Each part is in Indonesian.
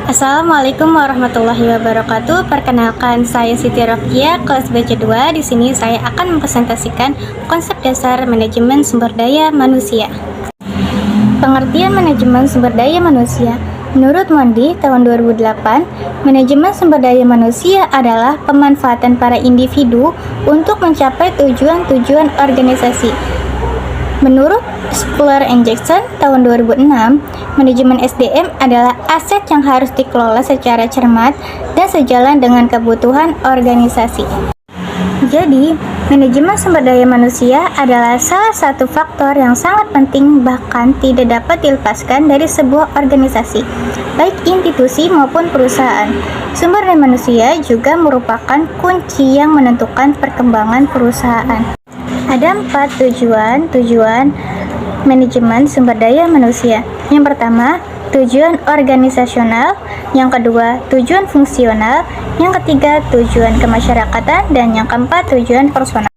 Assalamualaikum warahmatullahi wabarakatuh. Perkenalkan, saya Siti Rokia, kelas BC2. Di sini saya akan mempresentasikan konsep dasar manajemen sumber daya manusia. Pengertian manajemen sumber daya manusia. Menurut Mondi tahun 2008, manajemen sumber daya manusia adalah pemanfaatan para individu untuk mencapai tujuan-tujuan organisasi. Menurut Schuyler and Jackson tahun 2006, manajemen SDM adalah aset yang harus dikelola secara cermat dan sejalan dengan kebutuhan organisasi. Jadi, manajemen sumber daya manusia adalah salah satu faktor yang sangat penting, bahkan tidak dapat dilepaskan dari sebuah organisasi, baik institusi maupun perusahaan. Sumber daya manusia juga merupakan kunci yang menentukan perkembangan perusahaan. Ada 4 tujuan manajemen sumber daya manusia. Yang pertama, tujuan organisasional. Yang kedua, tujuan fungsional. Yang ketiga, tujuan kemasyarakatan. Dan yang keempat, tujuan personal.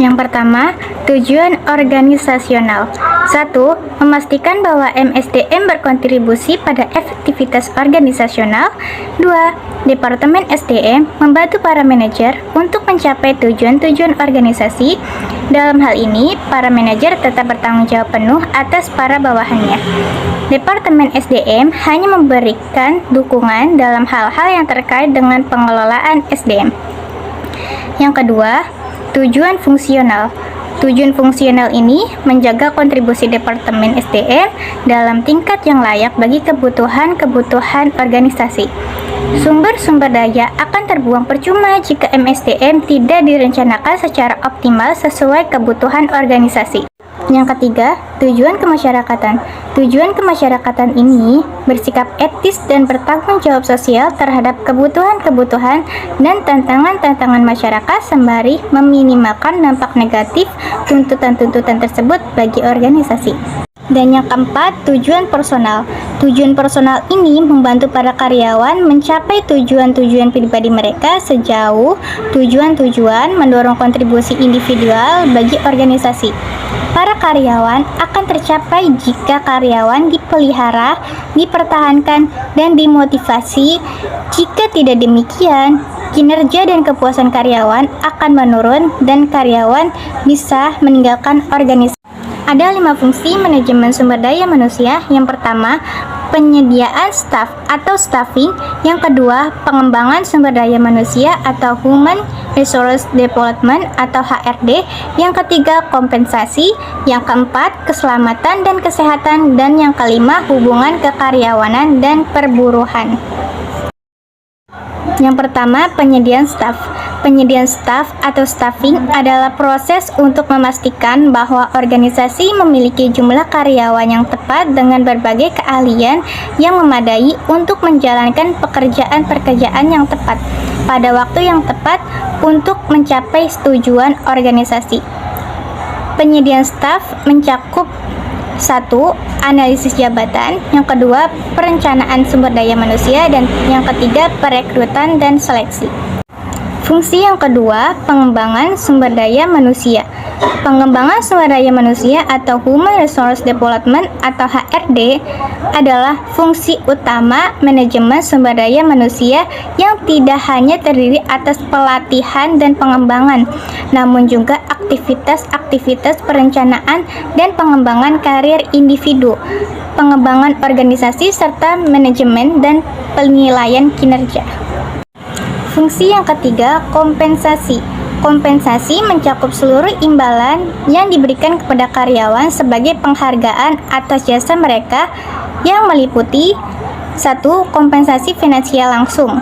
Yang pertama, tujuan organisasional. 1. Memastikan bahwa MSDM berkontribusi pada efektivitas organisasional. 2. Departemen SDM membantu para manajer untuk mencapai tujuan-tujuan organisasi. Dalam hal ini, para manajer tetap bertanggung jawab penuh atas para bawahannya. Departemen SDM hanya memberikan dukungan dalam hal-hal yang terkait dengan pengelolaan SDM. Yang kedua, tujuan fungsional. Tujuan fungsional ini menjaga kontribusi Departemen SDM dalam tingkat yang layak bagi kebutuhan-kebutuhan organisasi. Sumber-sumber daya akan terbuang percuma jika MSDM tidak direncanakan secara optimal sesuai kebutuhan organisasi. Yang ketiga, tujuan kemasyarakatan. Tujuan kemasyarakatan ini bersikap etis dan bertanggung jawab sosial terhadap kebutuhan-kebutuhan dan tantangan-tantangan masyarakat sembari meminimalkan dampak negatif tuntutan-tuntutan tersebut bagi organisasi. Dan yang keempat, tujuan personal. Tujuan personal ini membantu para karyawan mencapai tujuan-tujuan pribadi mereka sejauh tujuan-tujuan mendorong kontribusi individual bagi organisasi. Para karyawan akan tercapai jika karyawan dipelihara, dipertahankan, dan dimotivasi. Jika tidak demikian, kinerja dan kepuasan karyawan akan menurun dan karyawan bisa meninggalkan organisasi. Ada 5 fungsi manajemen sumber daya manusia. Yang pertama, penyediaan staf atau staffing. Yang kedua, pengembangan sumber daya manusia atau Human Resource Development atau HRD. Yang ketiga, kompensasi. Yang keempat, keselamatan dan kesehatan. Dan yang kelima, hubungan kekaryawanan dan perburuhan. Yang pertama, penyediaan staf. Penyediaan staf atau staffing adalah proses untuk memastikan bahwa organisasi memiliki jumlah karyawan yang tepat dengan berbagai keahlian yang memadai untuk menjalankan pekerjaan-pekerjaan yang tepat pada waktu yang tepat untuk mencapai tujuan organisasi. Penyediaan staf mencakup 1. Analisis jabatan. Yang kedua, perencanaan sumber daya manusia. Dan yang ketiga, perekrutan dan seleksi. Fungsi yang kedua, pengembangan sumber daya manusia. Pengembangan sumber daya manusia atau Human Resource Development atau HRD adalah fungsi utama manajemen sumber daya manusia yang tidak hanya terdiri atas pelatihan dan pengembangan, namun juga aktivitas-aktivitas perencanaan dan pengembangan karir individu, pengembangan organisasi, serta manajemen dan penilaian kinerja. Fungsi yang ketiga, kompensasi. Kompensasi mencakup seluruh imbalan yang diberikan kepada karyawan sebagai penghargaan atas jasa mereka yang meliputi 1. Kompensasi finansial langsung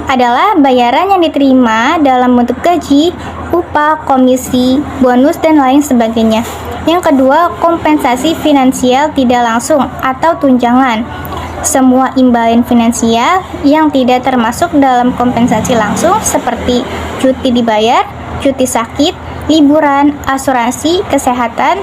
adalah bayaran yang diterima dalam bentuk gaji, upah, komisi, bonus, dan lain sebagainya. Yang kedua, kompensasi finansial tidak langsung atau tunjangan. Semua imbalan finansial yang tidak termasuk dalam kompensasi langsung seperti cuti dibayar, cuti sakit, liburan, asuransi, kesehatan,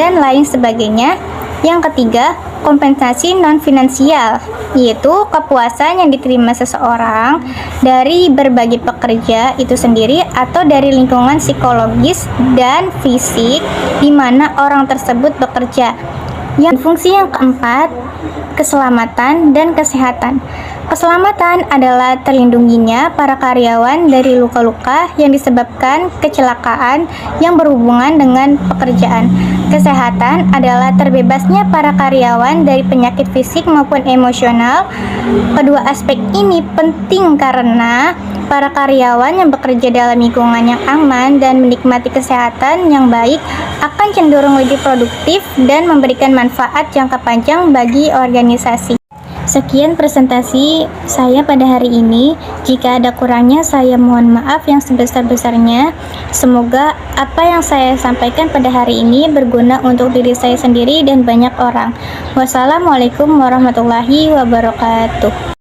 dan lain sebagainya. Yang ketiga, kompensasi non-finansial, yaitu kepuasan yang diterima seseorang dari berbagai pekerja itu sendiri atau dari lingkungan psikologis dan fisik di mana orang tersebut bekerja. Yang fungsi yang keempat, keselamatan dan kesehatan. Keselamatan adalah terlindunginya para karyawan dari luka-luka yang disebabkan kecelakaan yang berhubungan dengan pekerjaan. Kesehatan adalah terbebasnya para karyawan dari penyakit fisik maupun emosional. Kedua aspek ini penting karena para karyawan yang bekerja dalam lingkungan yang aman dan menikmati kesehatan yang baik akan cenderung lebih produktif dan memberikan manfaat jangka panjang bagi organisasi. Sekian presentasi saya pada hari ini. Jika ada kurangnya, saya mohon maaf yang sebesar-besarnya. Semoga apa yang saya sampaikan pada hari ini berguna untuk diri saya sendiri dan banyak orang. Wassalamualaikum warahmatullahi wabarakatuh.